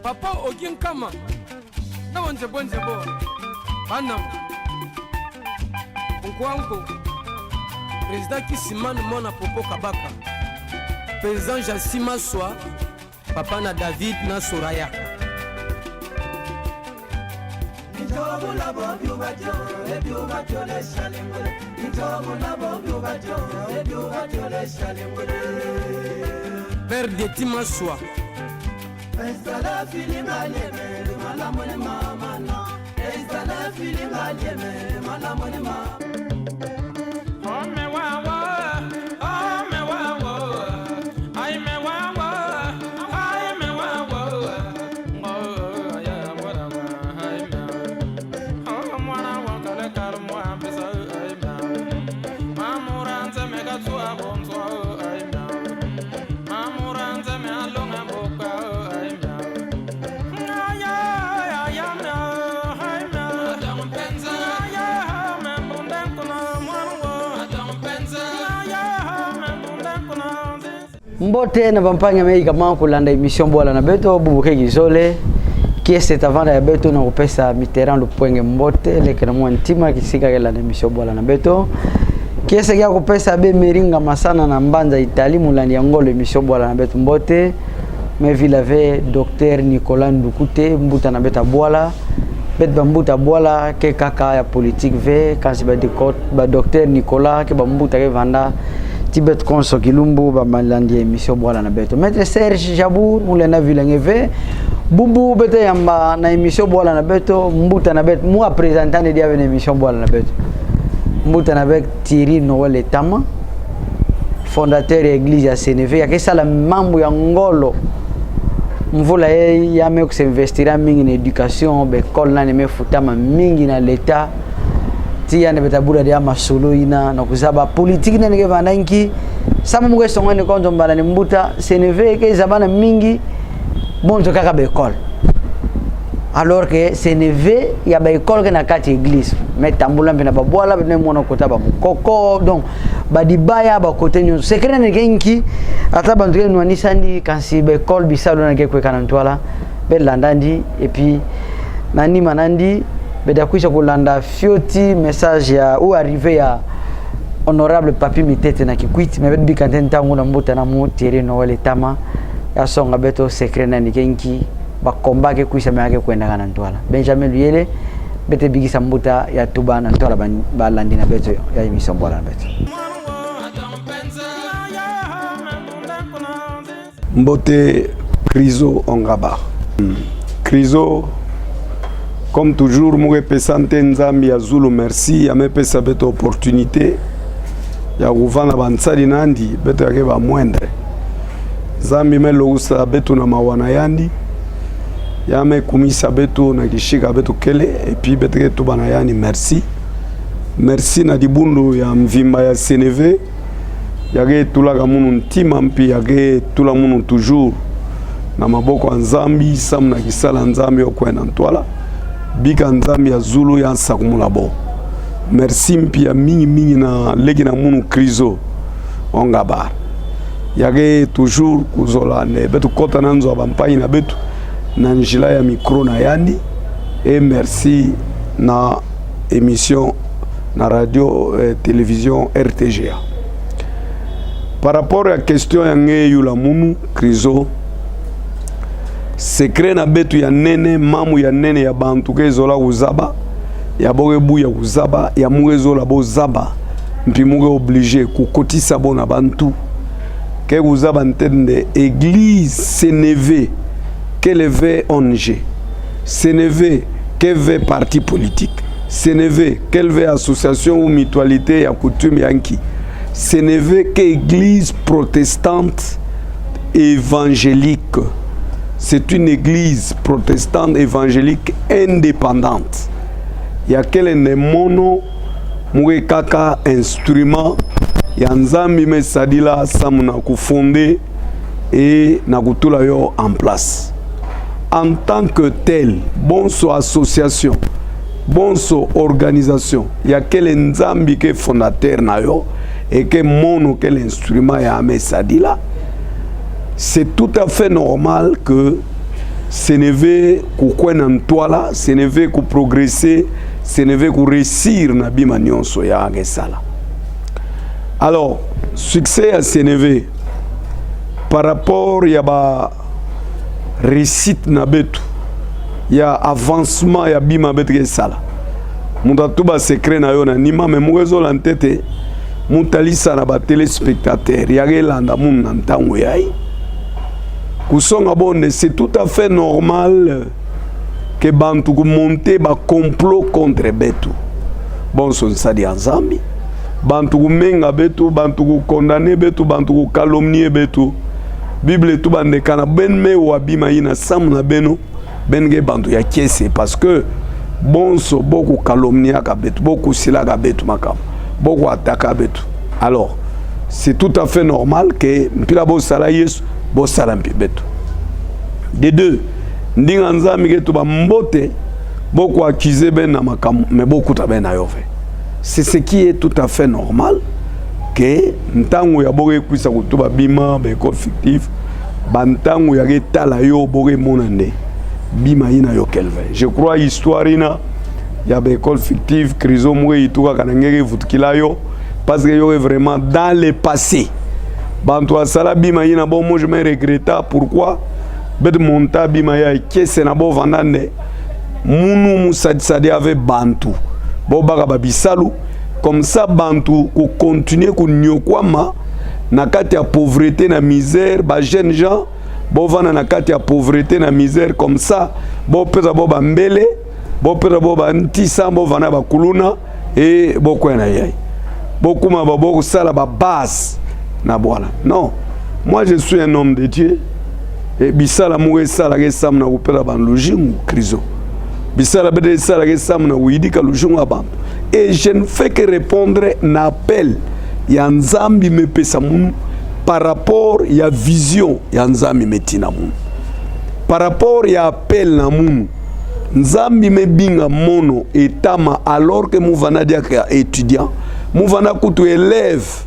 Papa Ogin Kama. Na bonze bo. Banam. Nkwanko. Président Kisimane Mona Popo Kabaka. Président Jassima Soa. Papa na David na Soraya. Père de Timaswa. Mbote na bampanya mei kama kulanda emission bola na beto bubuke gizole qui est cette avant ya beto na kupesa Mitterrand le poenge mbote leke na mwantima kisika kala na emission bola na beto qui est ya kupesa be meringa masana na mbanza Italie mulandi ya ngolo emission bola na beto mbote mais vilave docteur Nicolas Ndukute mbuta na beta bola bet bambuta bola ke kaka ya politique ve quand c'est ba docteur Nicolas ke bambuta ke vanda Tibet Konso Kilumbu ba malandi emission bola na beto maître Serge Jabour mulena vilengeve bubu bete yamba na emission bola na beto mbuta na beto moi présentant de dia na emission bola na beto mbuta na avec Thierry Noël Etama fondateur église ya CNV ya kesala mambo ya ngolo mvula ya me ko investira mingi na éducation be école na me futama mingi na l'état tia ne betabura dia masolo ina na kuzaba politique na ngeva nanki sama mwe songane konzo mbala ni mbuta CNV ke zabana mingi bonzo kaka be école alors que CNV ya ba école ke na kati église mais tambula mbina babwala bene mona kotaba mukoko donc badibaya ba côté nyo secret ne kenki ata bandre no anisandi kansi be école bisalo na ke kweka na ntwala be landandi et puis nani manandi beda kuisha kulanda fioti message ya ou arrivé ya honorable papi mitete na kikwiti mebet bikante ntangu na mbuta na mu Thierry Noël Etama ya songa beto secret na nikenki ba komba ke kuisha meake kwenda kana ntwala Benjamin Luyele bete bigisa mbuta ya tuba na ntwala ba landi na beto ya emission bola na beto Mbote Krizo Ongaba. Krizo comme toujours moi pesante nzambi ya Zulu merci ya me pesa beto opportunité ya kuvana bansali nandi beto yake ba mwendre nzambi melo usa beto na mawana yandi ya me kumisa beto na kishika beto kele et puis beto to bana yani merci na dibundu ya mvimba ya CNV yage tulaka munu ntima mpi yage tula munu toujours na maboko nzambi samna kisala nzambi okwena ntwala bika nzambi ya Zulu ya sakumula bo merci mpia mingi na legi na munu Krizo Ongaba yage toujours kuzola ne betu kota nanzo abampai na betu na njila ya micro na yandi et merci na émission na radio télévision RTGA par rapport à question ya ngeyu la munu Krizo secret na betu ya nene mamu ya nene ya bantu ke zola uzaba ya boge bu ya uzaba ya muge zola bo zaba mpi muge obligé kukotisa bona bantu ke uzaba ntende église CNV quel veut ONG CNV quel veut parti politique CNV quel veut association ou mutualité ya coutume yanki CNV que église protestante évangélique. C'est une église protestante évangélique indépendante. Il y a quel mono moué kaka instrument ya nzambi me sadila samuna kufondé et na kutula yo en place. En tant que tel, bon so association, bon so organisation, il y a quel nzambi ke fondateur na yo et que mono quel instrument ya me sadila. C'est tout à fait normal que ce ne veut qu'on en toile, ce ne veut qu'on progresser, ce ne veut qu'on réussir na bima nyonso ya ngesala. Alors, succès à Sénévé par rapport ya ba réussite na betu, ya avancement ya bima betu ngesala. Munda tuba secret na yo na nima mais mwezo la ntete mutalisa na ba téléspectateur ya gelanda mun na ntango yai. Kusonga bonde, c'est tout à fait normal que bantu monte ba complot contre betu. Bon son sadi anzambi. Bantu menga betu, bantu condamner betu, bantu calomnier betu. Bible tout bande kana ben me wabima ina sam na beno benge bantu ya kiese parce que bonso beaucoup calomnia ka betu, beaucoup sila ka betu makam. Beaucoup attaque betu. Alors, c'est tout à fait normal que mpila bo sala Yesu bo salampi betu. De deux, ndinga nzambi ke tuba mbote beaucoup accusé ben na makam mais beaucoup ta ben ayove. C'est ce qui est tout à fait normal que ntango ya boge kuisa kutuba bima be école fictive bantango ya getala yo boge monande bima ina yo kelve. Je crois histoire ina ya be école fictive Krizo mwe ituka kanangere vutkila yo parce que yo est vraiment dans le passé. Bantu asala bima ina bon moi je me regrette pourquoi bet monta bima ya kese na bo vandane munu musadisade avec bantu bo baka babisalu comme ça bantu ko continuer ko nyokwama na kati ya pauvreté na misère ba jeunes gens bo vana na kati ya pauvreté na misère comme ça bo pesa bo bambele bo pesa bo bantisa bo vana ba kuluna et bo kwena yai bo kuma ba bo sala ba base na bwala. Non, moi je suis un homme de Dieu. Et bisala moué sala ke sam na kupela ban lojingu Krizo. Bisala bede sala ke sam na uidika lojingu abam. Et je ne fais que répondre na appel ya nzambi me pesa mun par rapport ya vision ya nzambi metina mun. Par rapport ya appel na mun nzambi me binga mono etama alors que mouvana dia ka étudiant, mouvana kutu élève.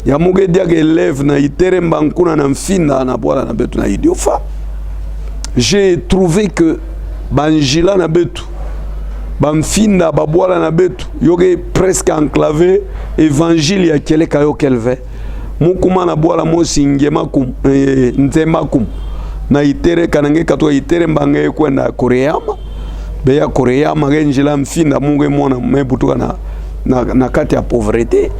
Ya muge diaga élève na itere mbankuna na mfinda na bwala na betu na idiofa. J'ai trouvé que banjila na betu bamfinda babwala na betu yoge presque enclavé évangile ya keleka yo kelve mukuma na bwala mosi ngema kum nzema kum na itere kanange katwa itere mbange kwenda Koreama be ya Koreama genjila mfinda muge mona mebutuka na kati ya pauvreté.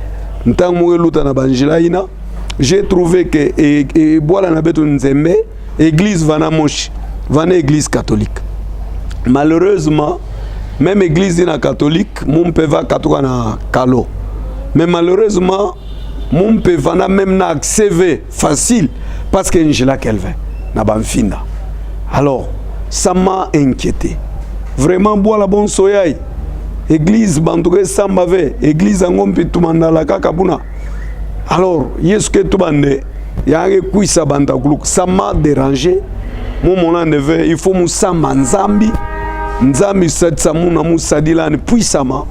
J'ai trouvé que boala na betu nzembe église vana moshi vana église catholique. Malheureusement même église na catholique mon peva katoka na kalo. Mais malheureusement mon peva na même na accès facile parce que njela kelve na bamfinda. Alors ça m'a inquiété. Vraiment boala bon soyai. Église bantuke sambave église ngompi tumandala kakabuna. Alors yesu ke tubande yange kuisa banda gluku ça m'a dérangé. Mon moment devait il faut musama nzambi nzambi satsa muna musadila ni puissama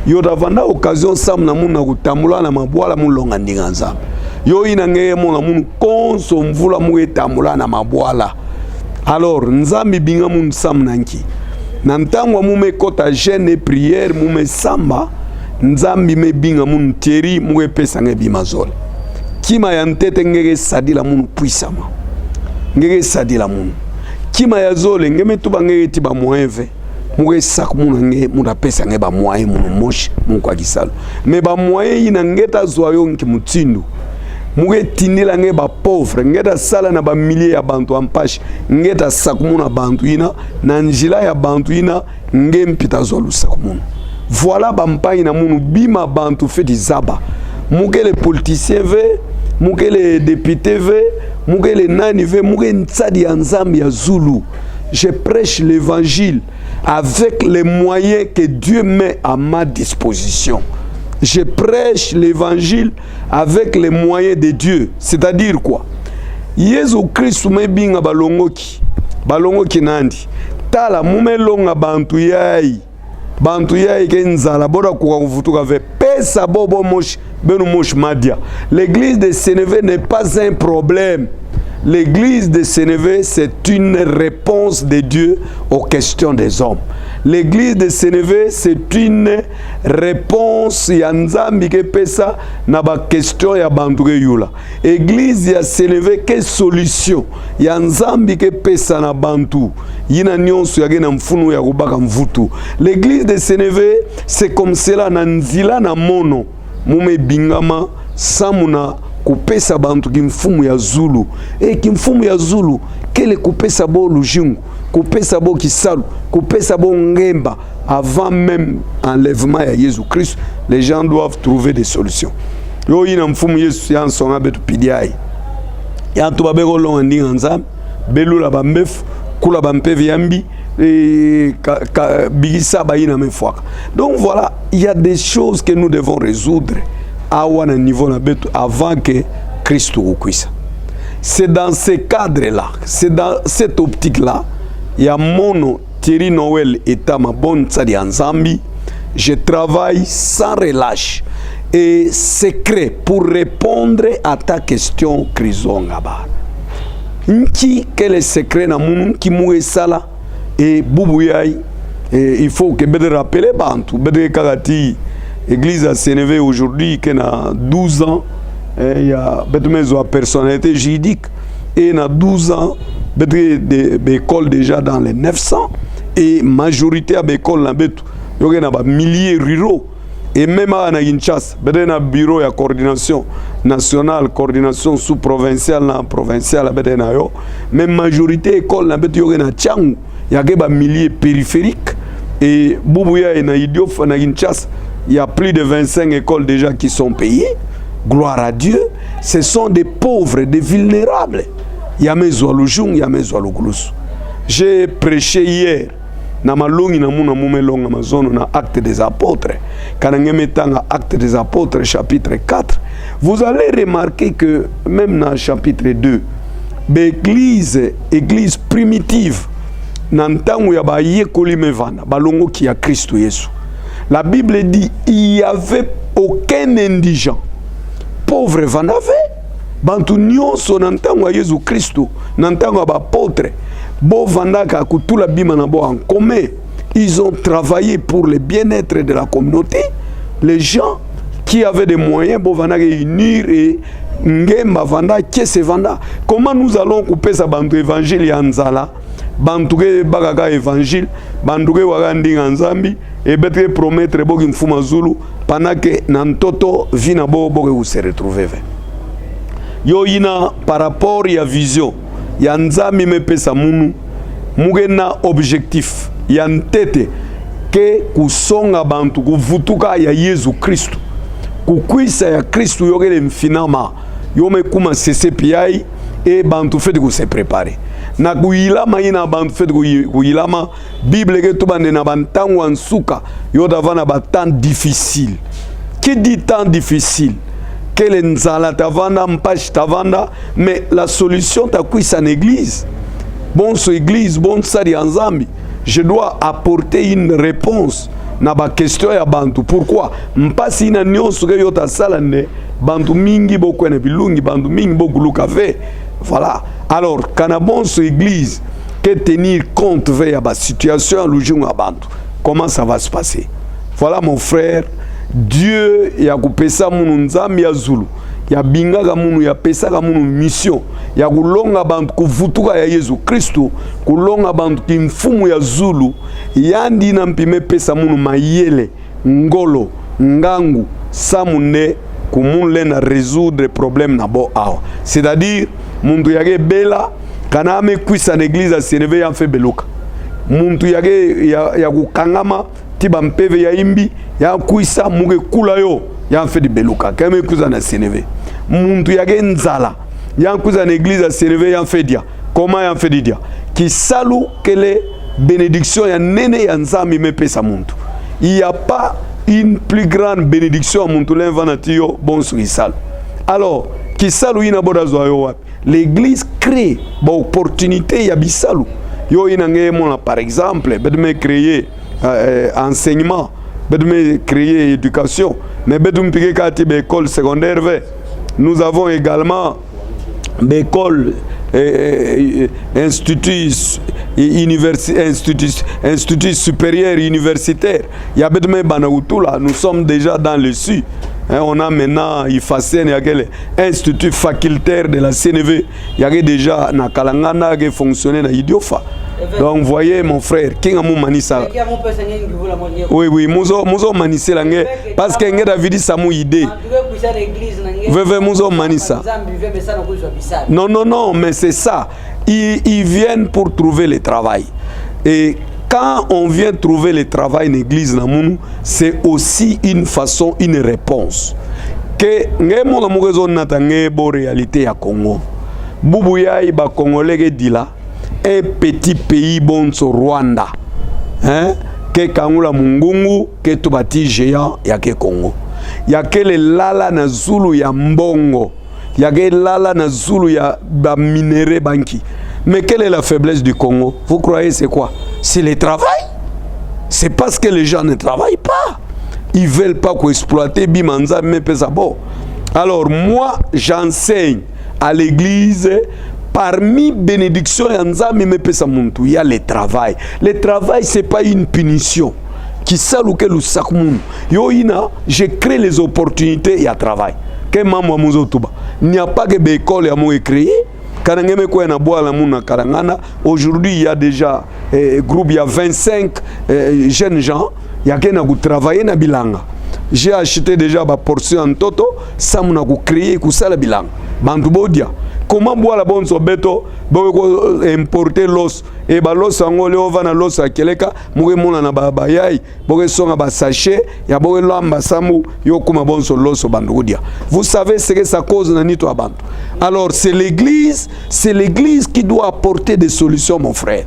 yo davanda occasion sam na muna kutamula na mabwala mulonga ndinga nzambi yo inangeye mona munu konso mvula mu etamula na mabwala. Alors nzambi binga mun sam nanki na ntango mume kota jeûne et prière mume samba nzambi me binga mun teri mu epesa nge bimazole kima ya ntete ngege sadila mun puissama ngege sadila mun kima ya zole ngeme tuba ngege tiba moeve muge sak mun nge mun apesa nge ba moye mun moshi mun kwa kisalo me ba moye ina ngeta zwayo nki mutindu muge tinila nge ba pauvre ngeta sala na ba milliers ya bantu ampashi ngeta sakumuna bantu ina na njila ya bantu ina nge mpita zolu sakumuna. Voilà bampagne na munu bima bantu fait des zaba muge les politiciens ve muge les députés ve muge les nani ve muge ntsadi ya nzambi ya Zulu. Je prêche l'évangile avec les moyens que Dieu met à ma disposition. Je prêche l'évangile avec les moyens de Dieu. C'est-à-dire quoi? Yesu Christ me binga balongoki nandi tala mume longa bantu yai ke nzala boda kwa kuvutuka ve pesa bobo moshi benu moshi madia. L'église de Sénévé n'est pas un problème. l'église de Sénévé, c'est une réponse de Dieu aux questions des hommes. L'église de Sénévé, c'est une réponse ya nzambi ke pesa na ba question ya bantu ke yula. Église ya Sénévé ke solution ya nzambi ke pesa na bantu yina nyonso ya na mfunu ya kubaka mvutu. L'église de Sénévé, c'est comme cela na nzila na mono mume bingama samuna kupesa bantu kimfumu ya Zulu. Kimfumu ya Zulu kele kupesa bo lujungu, kupesa bo kisalu, kupesa bo ngemba. Avant même enlèvement ya Jésus-Christ, les gens doivent trouver des solutions. Yo ina mfumu Yesu ya nsonga betu pidiai. Ya to babeko longa ndinga nzambe, belula bambefu, kula bampevi yambi, bigisa ba ina mefwaka. Donc voilà, il y a des choses que nous devons résoudre à un niveau avant que Christ recueille. C'est dans ce cadre-là, c'est dans cette optique-là, il y a mon Thierry Noël et ma bonne Tsadi Anzambi. Je travaille sans relâche et secret pour répondre à ta question, Krizo Ngaba. Nki quel est secret na moun ki moué sala et boubouyaï. Il faut que je rappelle bantu, bedre karati. L'église à Sénévé aujourd'hui, qui a 12 ans, il y a une personnalité juridique, et il y a 12 ans, des écoles déjà dans les 900, et majorité de l'école, il y a des milliers de ruraux, et même à Kinshasa, il y a un bureau de coordination nationale, coordination sous-provinciale, provinciale, même majorité de l'école, il y a des milliers périphériques, et Boubouya et Naïdiof, à Kinshasa, il y a plus de 25 écoles déjà qui sont payées. Gloire à Dieu. Ce sont des pauvres, des vulnérables. Il y a mes oualoujung, il y a mes oualoglous. J'ai prêché hier. Na malongi na muna mumelonga Amazon na Acte des Apôtres. Quand on est en Acte des Apôtres chapitre 4, vous allez remarquer que même dans chapitre 2, l'église primitive, nantangu ya ba yekoli mevana, balongo ki ya Christ Yesu. La Bible dit il n'y avait aucun indigent. Pauvre van avait. Bantu nyonso nantango ya Jésus Christ, nantango ya apôtre. Bo vandaka kutula bima na bo en commun. Ils ont travaillé pour le bien-être de la communauté. Les gens qui avaient des moyens, bo vandaka unir et ngemba vanda kese vanda. Comment nous allons couper sa bantu évangile ya nzala? Bantuke bagaka évangile, bantuke wakandi nzambi. Et betre promettre bogi mfuma Zulu pendant que nantoto vina bogi où se retrouver. Yo ina par rapport ya vision ya nzambi me pesa munu mugena objectif ya ntete ke kusonga bantu kuvutuka ya Yesu Kristo kukwisa ya Kristo yogele mfinama yome kuma CCPI et bantu fait de se préparer. Na kuilama ina bantu fait kuilama Bible ke tubande na bantangu ansuka yo davana ba temps difficile. Qui dit temps difficile? Quelle nzala tavanda mpash tavanda, mais la solution ta kuisa en église. Bon so église, bon sari anzambi. Je dois apporter une réponse na ba question ya bantu. Pourquoi? Mpasi ina nyonso ke yo ta sala ne bantu mingi bokwene bilungi bantu mingi bokuluka ve. Voilà. Alors, quand on a église, que tenir compte de la situation à Bantu, comment ça va se passer? Voilà mon frère, Dieu il a coupé ça mon nzambi ya Zulu, il a binga il a pesa mon mission, il a kulonga bantu kuvutuka ya Yesu Kristo, kulonga bantu kimfumu ya Zulu, yandi na mpime pesa mon mayele, ngolo, ngangu, samune kumule na résoudre problème na bo awa. C'est-à-dire muntu yage bela kana ame kwisa na église a Sénévé ya fait beluka. Muntu yage ya kukangama tiba mpeve ya imbi ya kwisa muge kula yo ya fait de beluka. Kame kwisa na Sénévé. Muntu yage nzala ya kwisa na église a Sénévé ya fait dia. Comment ya fait dia? Ki salu kele bénédiction ya nene ya nzambi me pesa muntu. Il n'y a pas une plus grande bénédiction à muntu l'invanatio bon suisal. Alors, qui salu ina bodazo yo wapi? L'église crée une opportunité ya bisalu. Yo inange mona par exemple, bedme créer enseignement, bedme créer éducation, mais bedme piquer kati be école secondaire. Nous avons également l'école institut supérieur universitaire. Il y a nous sommes déjà dans le sud. On a maintenant IFACEN, il y a l'Institut facultaire de la CNV. Il y a déjà na Kalangana qui fonctionne na Idiofa. Donc vous voyez mon frère, qui a mon manissa. Oui, muzo manissé la nge parce que nge David samu idée. Veve muzo manissa. Non, mais c'est ça. Ils viennent pour trouver le travail. Et quand on vient trouver le travail en église, c'est aussi une façon, une réponse. Que nous avons une réalité à Congo. Boubouya iba Congolais dila un petit pays bon sur Rwanda. Hein? Que Kangula Mungungu, que Tubati géant, ya que Congo. Ya que le lala na Zulu ya mbongo. Ya que lala na Zulu ya minéré banki. Mais quelle est la faiblesse du Congo? Vous croyez c'est quoi? C'est le travail. C'est parce que les gens ne travaillent pas. Ils ne veulent pas qu'on exploite Bimanza, mais bon. Alors moi, j'enseigne à l'église, parmi bénédictions, il y a le travail. Le travail, ce n'est pas une punition. Je crée les opportunités, il y a travail. Il n'y a pas que l'école à créer. Aujourd'hui, il y a déjà groupe, il y a 25 jeunes gens, il y a qui travaillé dans bilanga. J'ai acheté déjà ma portion en toto, ça m'a créé pour ça la bilanga. Bantubodia. Comment boire la bonne sobeto, importer l'os et l'os en haut, va dans l'os à Keleka, mourir mon anababayai, boire son sachet, y a boire l'amba samu, yokuma bon sur l'os au bantubodia. Vous savez ce que ça cause dans Nito Abantu. Alors c'est l'église qui doit apporter des solutions, mon frère.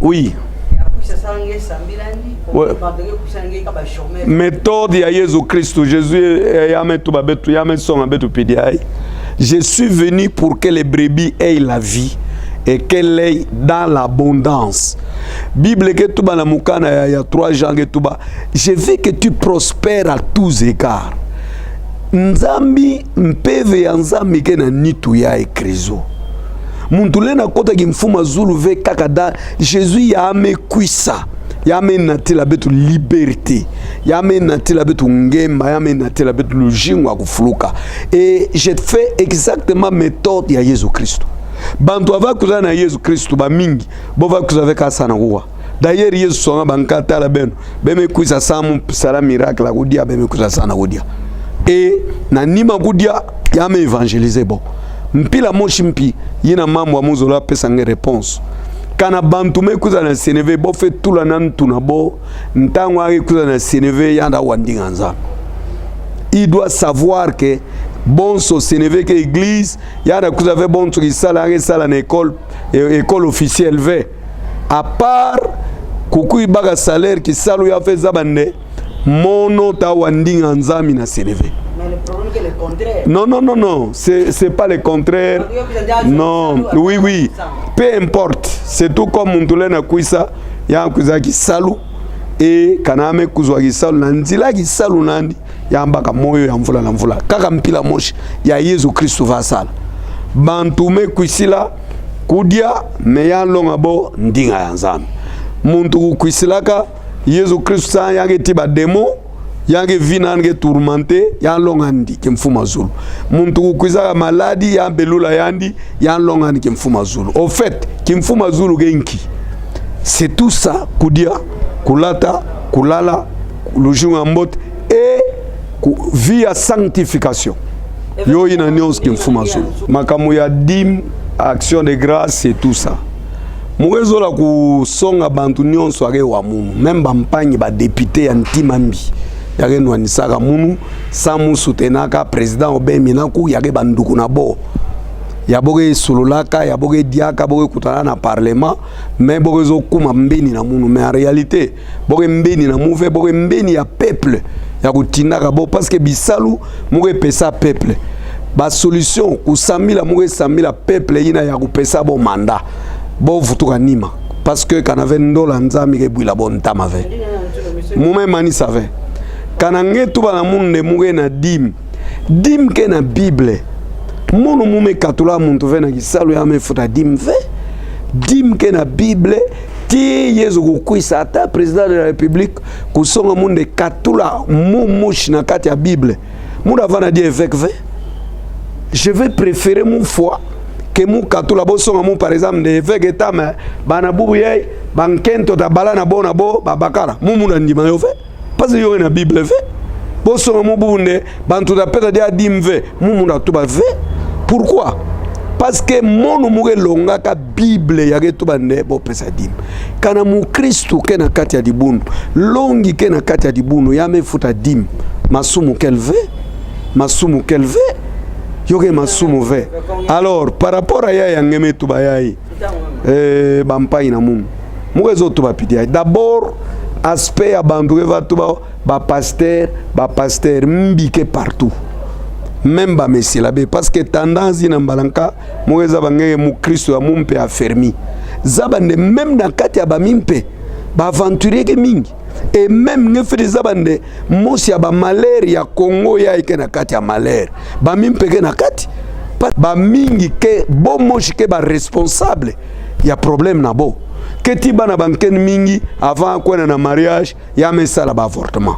Oui. Ouais. Méthode de Jésus-Christ, je suis venu pour que les brebis aient la vie et qu'elle aille dans l'abondance. Bible que tu la mukana il y a 3 gens que tu je veux que tu prospères à tous égards. Nzambi mpeve ya nzambi ke na nitu ya ekrizo. Muntule na kota kimfuma zulu ve kakada Jésus ya ame kwisa. Ya ame natila betu liberté. Ya ame natila betu ngema, ya ame natila betu lujingwa kufuluka. Et je fais exactement méthode ya Jésus Christ. Bantu ava kuzana na Jésus Christ ba mingi, bova kuzave kasana kuwa. D'ailleurs Jésus songa bankata la beno. Beme kwisa samu sala miracle la kudia beme kwisa sana kudia. Et na nima kudia ya ame évangéliser bon. Mpila moshi mpi yina mambo ya muzola pesa nge réponse kana bantu me kuza na CNV bo fait tout la nan tunabo ntango ari kuza na CNV yanda wandinga nza. Il doit savoir que bon so CNV que église yanda kuza ve bon so kisala na école officielle ve à part kuku ibaga salaire ki salu ya fait zabande mono ta wandinga nzami na CNV. Mais le problème c'est le contraire. Non, c'est pas le contraire. Non, oui. Peu importe. C'est tout comme Muntulena Kuisa, ya Kuzaki Salu, et Kaname Kuzwaki Salu, Nanzila ki Salu Nandi, ya Mbaka Moyo, ya Mvula na Mvula. Kaka mpila moshi, ya Yesu Kristu vasala. Bantume Kuisila, Kudia, meya longabo, ndinga ya nzami. Muntu Kuisilaka, Yesu Kristu sa yange tiba demo, yange vina yange tourmenté ya longandi kimfuma zulu muntu kuiza maladi ya belula yandi ya longandi kimfuma zulu au fait kimfuma zulu genki c'est tout ça kudia kulata kulala lujunga mbot et via sanctification yo ina nyos kimfuma zulu makamu ya dim action de grâce c'est tout ça muwezo la kusonga bantu nyonso ake wa mumu même bampanye ba député ya ntimambi yake nwanisaka munu samu soutenaka président obemi naku yake banduku na bo yaboke sululaka yaboke diaka boke kutana na parlement mais boke zo kuma mbeni na munu mais en réalité boke mbeni na mouve boke mbeni ya peuple ya kutinaka bo parce que bisalu moke pesa peuple ba solution kusamila moke samila peuple yina ya kupesa bo mandat bo vutuka nima parce que kanave ndola nzami ke bwila bon tamave mume mani savait kanange tuba na munde muge na dim ke na Bible Mono mume katula muntu ve na kisalo ya mefuta dim ve. Dim ke na Bible ti yezu kukwisa ata président de la République kusonga munde katula mumush na kati ya Bible. Muda vana di évêque ve. Je vais préférer mon foi que mon katula bo songa mon par exemple de évêque etama bana bubu yai bankento ta bala na bona bo babakala. Mumuna ndima yo ve. Parce que yo na Bible ve. Bo songa mon bubu ne bantu da peta dia dim ve. Mumuna tuba ve. Pourquoi? Parce que mon mouge longa ka Bible yage to bande bo pesa dim. Kana mu Kristo ke na kati ya dibunu. Longi ke na kati ya dibunu ya me futa dim. Masumu kelve. Masumu kelve. Yoge masumu ve. Alors par rapport à ya ngeme to bayai. Bampai na mumu. Mouge zo to ba pidia. D'abord aspect ya bandu va to ba pasteur mbike partout. Même ba messi labe parce que tendance ina mbalanka mweza bangeye mu Kristo ya mumpe affermi zabande même na kati ya ba mimpe ba aventurier ke mingi et même ngefede zabande mosi ya ba malheur ya Congo ya ike na kati ya malheur ba mimpe ke na kati ba mingi ke bo moshi ke ba responsable ya problème na bo ke ti bana banken mingi avant kwena na mariage ya mesala ba avortement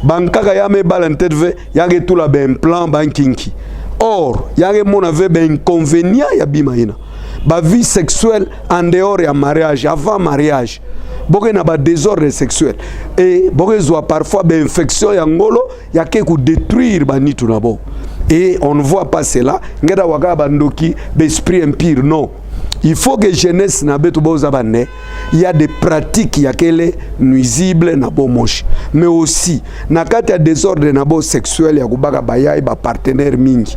bankaka yame balantedve yage tula ben plan bankinki or yage mona ve ben inconvénient ya bimaina ba vie sexuelle en dehors ya mariage avant mariage boke na ba désordre sexuel et boke zo parfois ben infection ya ngolo yake ku détruire banitu nabo et on ne voit pas cela ngeda waka bandoki d'esprit impur non. Il faut que jeunesse na betu boza bane il y a des pratiques ya kele nuisibles na bo moshi mais aussi na kati ya désordre na bo sexuel ya kubaka bayai ba partenaire mingi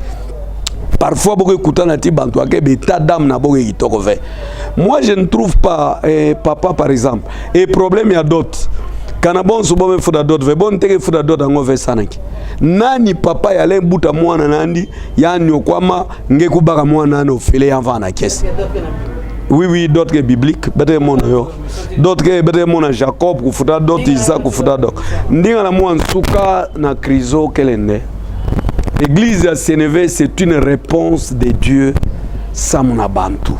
parfois beaucoup kutana ti bantu ake beta dame na bo kitoko ve. Moi je ne trouve pas papa par exemple et problème ya dot kana bon so bon fuda dot ve bon teke fuda dot ngo ve sanaki nani papa ya lembuta mwana nandi yani okwama ngekubaka mwana no fele avant na kesi. Oui, d'autres que bibliques, bete mona yo. D'autres que bete mona Jacob kufuta d'autres Isaac kufuta d'autres. Ndinga na mwa nsuka na krizo kelende. L'église à Sénévé, c'est une réponse de Dieu samuna bantu.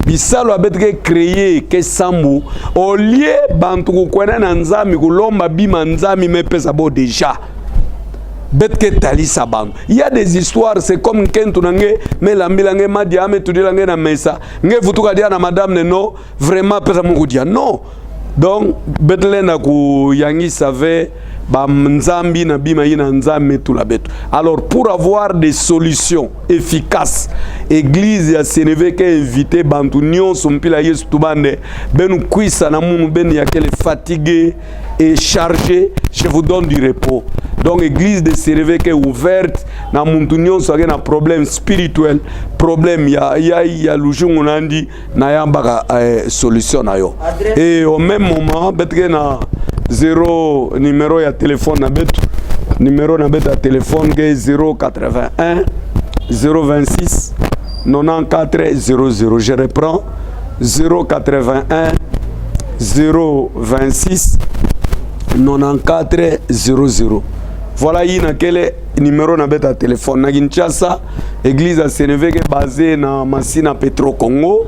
Bisalo abetke créé que sambu au lieu bantu kukwena na nzami kulomba bima nzami mepesa bo déjà. Betke tali sabango. Il y a des histoires, c'est comme Kentu nange, mais la milange madia, mais tout dit langue na mesa. Nge futuka dia na madame no, vraiment pesa mungu dia. Non. Donc, betle na ku yangi savait, ba nzambi na bima ina nzambe tout la bête. Alors, pour avoir des solutions efficaces, église ya Sénévé qui a invité bantu nyon sompila yesu tubande, benu kuisa na munu beni yakele fatigué et chargé, je vous donne du repos. Donc l'église de Sénévé qui est ouverte, na muntu nyon so na problème spirituel, problème ya lujungu nandi na yambaka solution na yo. Et au même moment, betke na zéro numéro ya téléphone na betu, numéro na betu ya téléphone qui est 081 026 94 00. Je reprends 081 026 94 00. Voilà il y a quel numéro na beta téléphone na Kinshasa église à Sénévé qui est basée na Masina Petro Congo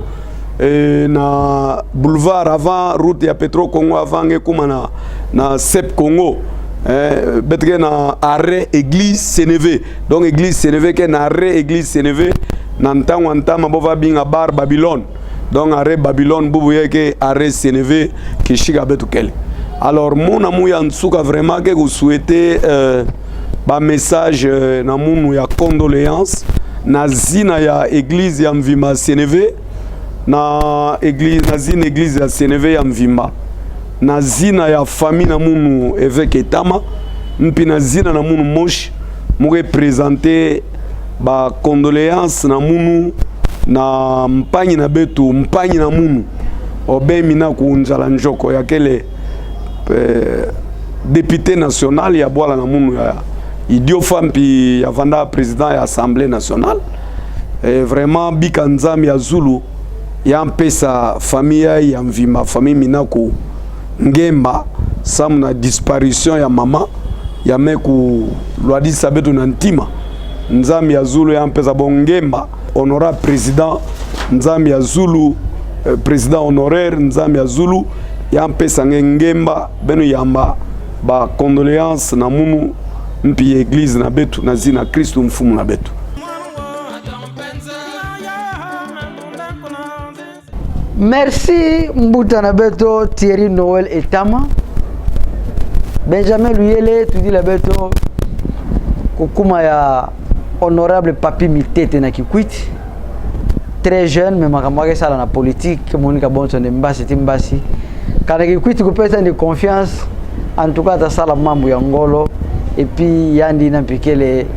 et na boulevard avant route ya Petro Congo avant ngekuma na Sep Congo betre na arrêt église Sénévé. Donc église Sénévé qui est na arrêt église Sénévé na ntango ntama bova binga bar Babylone. Donc arrêt Babylone bubuye que arrêt Sénévé qui chiga betu kele. Alors mon amour yansuka vraiment que vous souhaitez ba message na munu ya condoléances na zina ya église ya Mvimba Sénévé na église na zina église ya Sénévé ya Mvimba na zina ya famille na munu évêque Etama mpi na zina na munu moshi mu représenter ba condoléances na munu na mpanyi na betu mpanyi na munu obemi na kunjala njoko ya kele député national ya bwala na munu ya idio fampi ya vanda président ya assemblée nationale et vraiment bikanzami ya Zulu ya mpesa famille ya Mvimba famille minaku ngemba samna disparition ya mama ya meku lwadi sabetu na ntima nzambi ya Zulu ya mpeza bongemba honorable président nzambi ya Zulu président honoraire nzambi ya Zulu ya mpesa ngemba beno yamba ba condoléances na munu mpi église na betu na zina Kristo mfumu na betu. Merci Mbuta na beto Thierry Noël Etama. Benjamin Luyele tu dis la beto kukuma ya honorable Papi Mitete na Kikwiti. Très jeune mais makamwake sala na politique Monica Bonson de Mbasi Timbasi. Kana Kikwiti kupesa ni confiance en tout cas ta sala mambo ya ngolo et puis yandi na pikele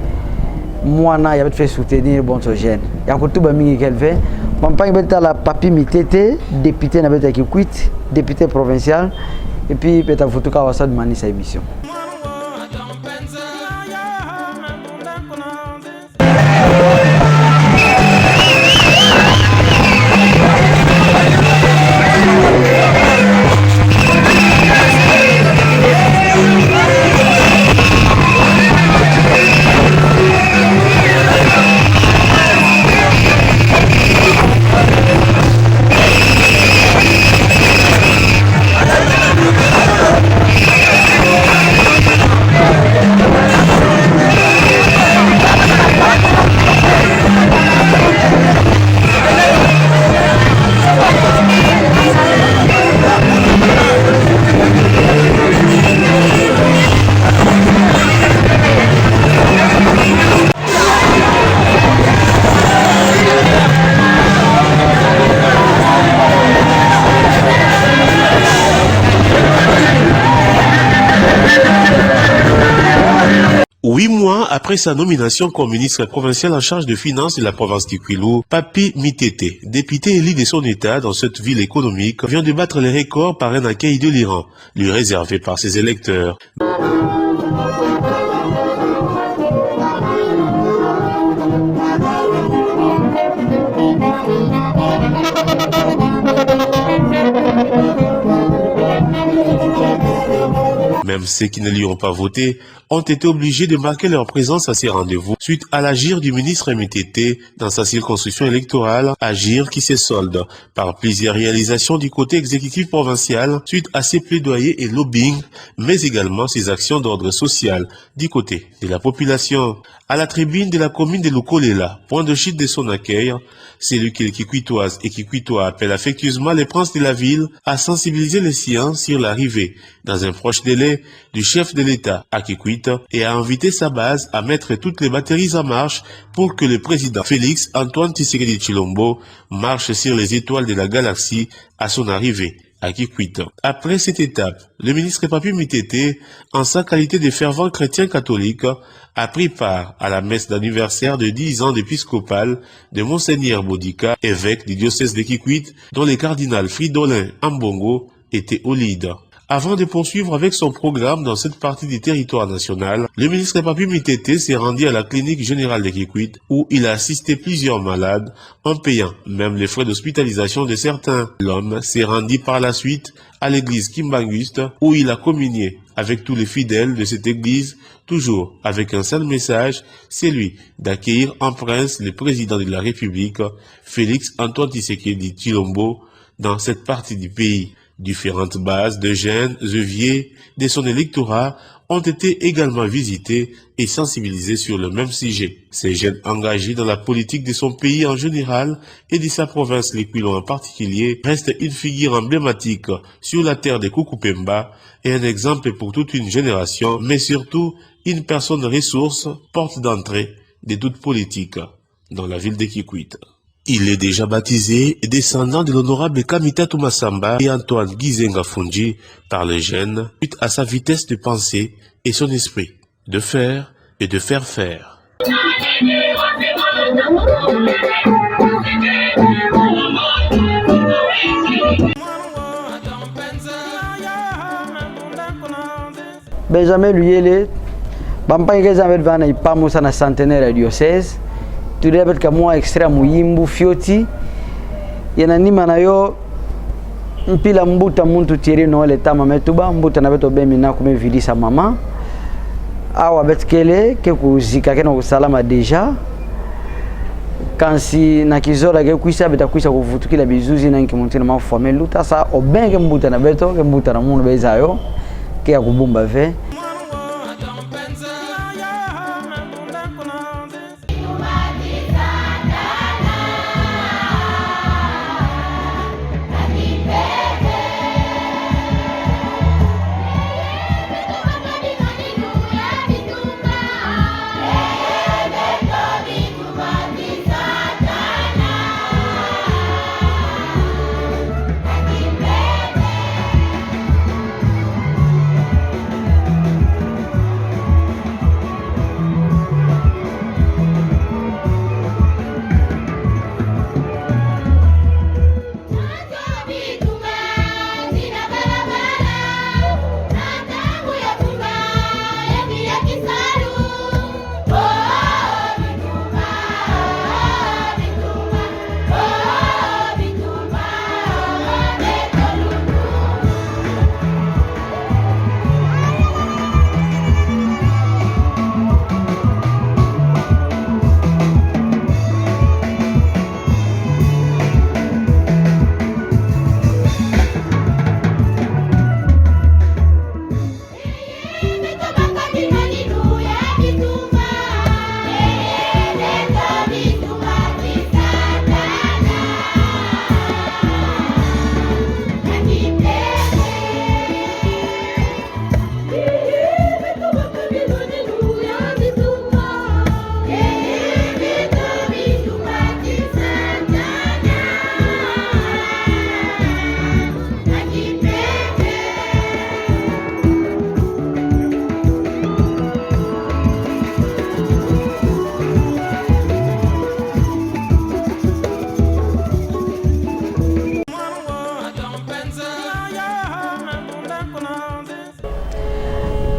mwana ya fait soutenir Bonson jeune. Ya kutuba mingi kelve. Mampang beta la Papi Mitete, député na beta Kikwiti, député provincial, et puis beta futuka wasa de mani sa émission. Après sa nomination comme ministre provincial en charge de finances de la province du Kwilu, Papi Mitete, député élu de son état dans cette ville économique, vient de battre les records par un accueil de l'Iran, lui réservé par ses électeurs. Même ceux qui ne lui ont pas voté ont été obligés de marquer leur présence à ces rendez-vous suite à l'agir du ministre Mitete dans sa circonscription électorale, agir qui se solde par plusieurs réalisations du côté exécutif provincial suite à ses plaidoyers et lobbying, mais également ses actions d'ordre social du côté de la population. À la tribune de la commune de Lukolela, point de chute de son accueil, celui que les Kikwitoises et Kikwitois appellent affectueusement les princes de la ville à sensibiliser les siens sur l'arrivée, dans un proche délai, du chef de l'État à Kikwit et à inviter sa base à mettre toutes les batteries en marche pour que le président Félix Antoine Tshisekedi Tshilombo marche sur les étoiles de la galaxie à son arrivée à Kikwit. Après cette étape, le ministre Papi Mitete, en sa qualité de fervent chrétien catholique, a pris part à la messe d'anniversaire de 10 ans d'épiscopal de Monseigneur Bodika, évêque du diocèse de Kikwit, dont le cardinal Fridolin Ambongo était au leader. Avant de poursuivre avec son programme dans cette partie du territoire national, le ministre Papi Mitete s'est rendu à la clinique générale de Kikwit où il a assisté plusieurs malades en payant même les frais d'hospitalisation de certains. L'homme s'est rendu par la suite à l'église Kimbanguiste où il a communié avec tous les fidèles de cette église, toujours avec un seul message, celui d'accueillir en prince le président de la République, Félix Antoine Tshisekedi Tshilombo, dans cette partie du pays. Différentes bases de jeunes œuvriers de son électorat ont été également visitées et sensibilisées sur le même sujet. Ces jeunes engagés dans la politique de son pays en général et de sa province le Kwilu en particulier restent une figure emblématique sur la terre de Kukupemba et un exemple pour toute une génération, mais surtout une personne ressource, porte d'entrée de toute politique dans la ville de Kikwit. Il est déjà baptisé descendant de l'honorable Kamita Tumasamba et Antoine Gizenga Fungi par les jeunes suite à sa vitesse de pensée et son esprit de faire et de faire faire. Benjamin Luyele, Bampangeza Vedvana Ipamusa na centenaire diocèse. Tudebe kama extra muyimbu fioti yananima nayo mpila mbuta muntu Thierry Noël Etama metuba mbuta na beto bemi na kumevidisa mama awa betkele ke kuzika ke na kusalama deja kansi na kizola ke kuisa betakuisa kuvutukila bizuzi na nkimuntina mafame luta sa obenge mbuta na beto ke mbuta na mundu bezayo ke ya kubumba ve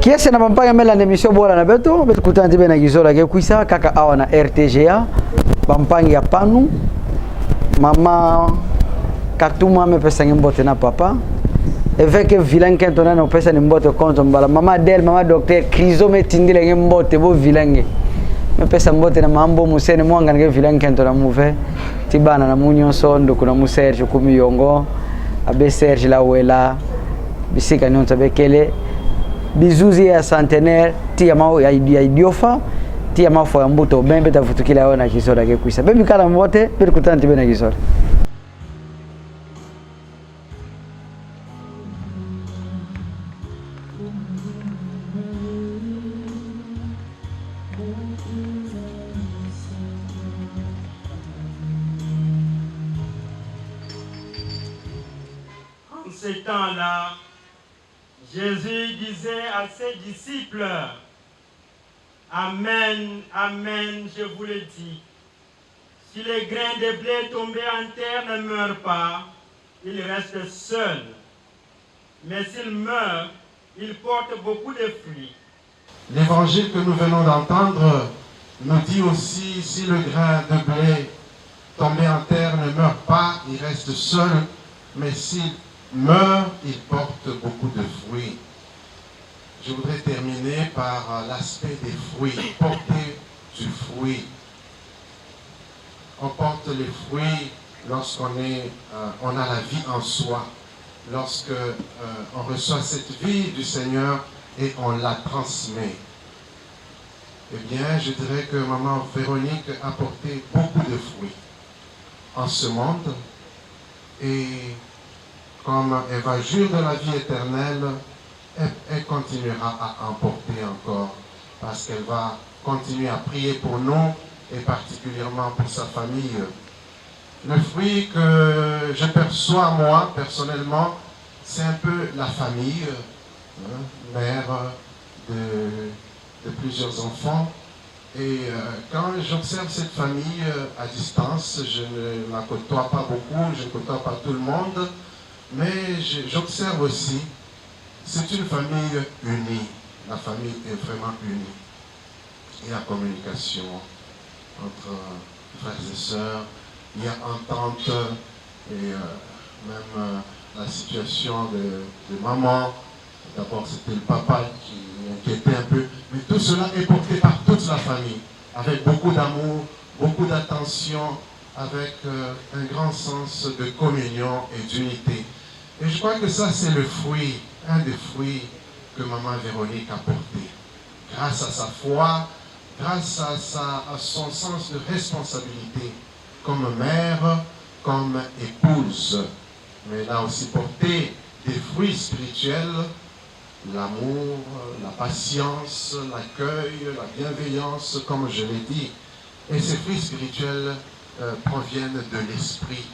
Kiasi na pampanga mela na emission bola na beto kutana tibe na gizola ke kuisa kaka awa na RTGA pampangi ya panu mama katuma me pesa ngimbote na papa eveke vilain kento na pesa ni mbote konto mbala mama del mama docteur Criso me tindile ngimbote bo vilange me pesa mbote na mambo musene mwanga nge vilain kento na muve tibana na munyonso ndo kuna muserge kumiyongo abe Serge la wela bisika nyonta bekele bizuzi ya centenaire tia mao ya idiofa tia mafo ya mbuto bembe tafutukila yao na kisoda ke kuisa bebi kala mbote pili kutana tibe na kisoda. En ces temps-là, Jésus disait à ses disciples, Amen, Amen, je vous le dis, si les grains de blé tombés en terre ne meurent pas, ils restent seuls. Mais s'ils meurent, ils portent beaucoup de fruits. L'évangile que nous venons d'entendre nous dit aussi, si le grain de blé tombé en terre ne meurt pas, il reste seul, mais s'il meurt, il porte beaucoup de fruits. Je voudrais terminer par l'aspect des fruits. Porter du fruit. On porte les fruits lorsqu'on on a la vie en soi, lorsque on reçoit cette vie du Seigneur et on la transmet. Eh bien, je dirais que maman Véronique a porté beaucoup de fruits en ce monde et comme elle va jouir de la vie éternelle, elle continuera à en porter encore parce qu'elle va continuer à prier pour nous et particulièrement pour sa famille. Le fruit que je perçois moi personnellement, c'est un peu la famille, mère de plusieurs enfants. Et quand j'observe cette famille à distance, je ne la côtoie pas beaucoup, je ne côtoie pas tout le monde, mais j'observe aussi, c'est une famille unie. La famille est vraiment unie. Il y a communication entre frères et sœurs, il y a entente et même la situation de maman. D'abord c'était le papa qui inquiétait un peu, mais tout cela est porté par toute la famille, avec beaucoup d'amour, beaucoup d'attention, avec un grand sens de communion et d'unité. Et je crois que ça, c'est le fruit, un des fruits que maman Véronique a porté. Grâce à sa foi, grâce à son sens de responsabilité comme mère, comme épouse. Mais elle a aussi porté des fruits spirituels, l'amour, la patience, l'accueil, la bienveillance, comme je l'ai dit. Et ces fruits spirituels proviennent de l'esprit.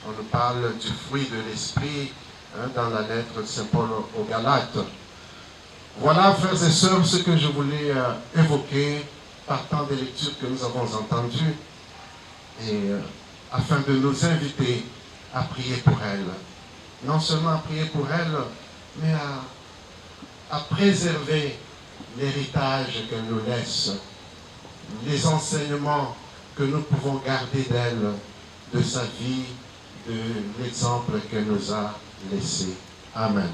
On nous parle du fruit de l'esprit dans la lettre de Saint Paul aux Galates. Voilà, frères et sœurs, ce que je voulais évoquer par tant des lectures que nous avons entendues, et afin de nous inviter à prier pour elle. Non seulement à prier pour elle, mais à préserver l'héritage qu'elle nous laisse, les enseignements que nous pouvons garder d'elle, de sa vie, de l'exemple qu'elle nous a laissé. Amen.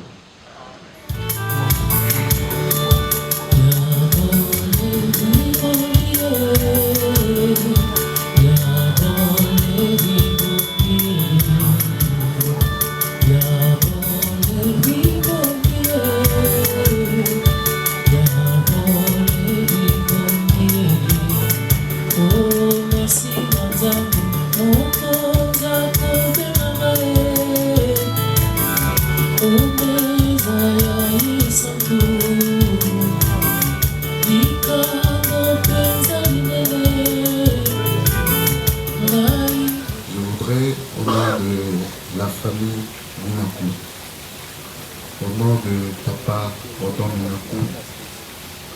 Au nom de Papa Odon Minakou,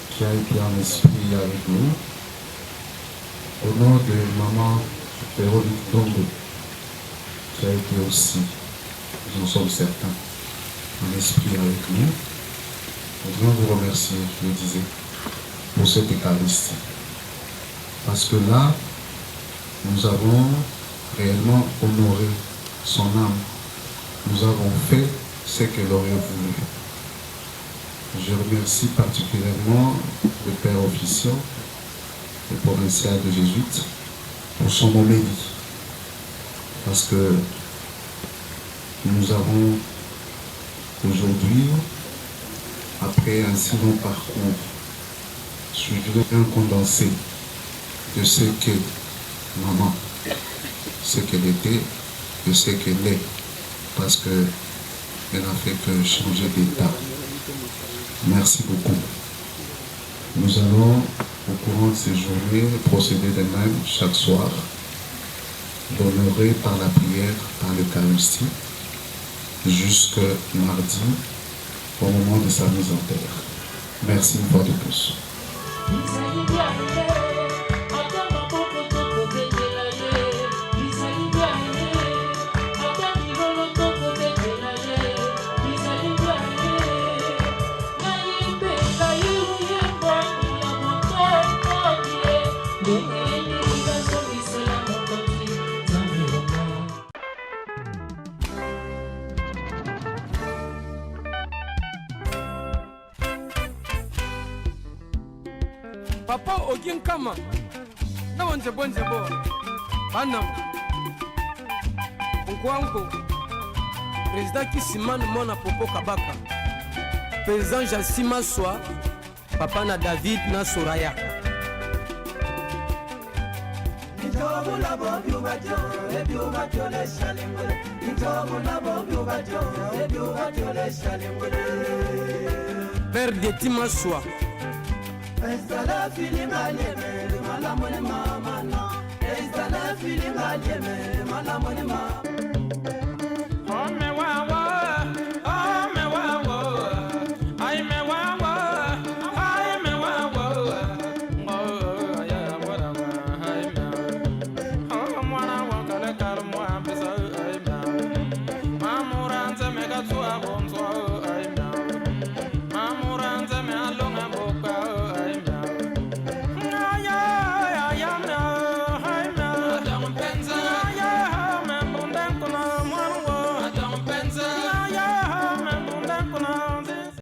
qui a été en esprit avec nous, au nom de Maman Véronique Dongo, qui a été aussi, nous en sommes certains, en esprit avec nous, nous voulons vous remercier, je le disais, pour cette Eucharistie. Parce que là, nous avons réellement honoré son âme. Nous avons fait ce qu'elle aurait voulu. Je remercie particulièrement le Père officiant, le provincial de Jésuite, pour son homélie. Parce que nous avons aujourd'hui, après un si long parcours, suivi un condensé de ce que maman, ce qu'elle était, de ce qu'elle est, parce qu'elle n'a fait que changer d'état. Merci beaucoup. Nous allons, au courant de ces journées, procéder de même chaque soir, d'honorer par la prière, par l'Eucharistie, jusqu'à mardi, au moment de sa mise en terre. Merci une fois de plus. Papa Ogin Kama, na wanze bonze bo, banam, Nkwanko, président Kisimane Mona Popo Kabaka, président Jassima Soa, papa na David na Soraya. Père de Timassoa. Estala feeling alieme, malamone mama no. Estala feeling alieme, malamone mama.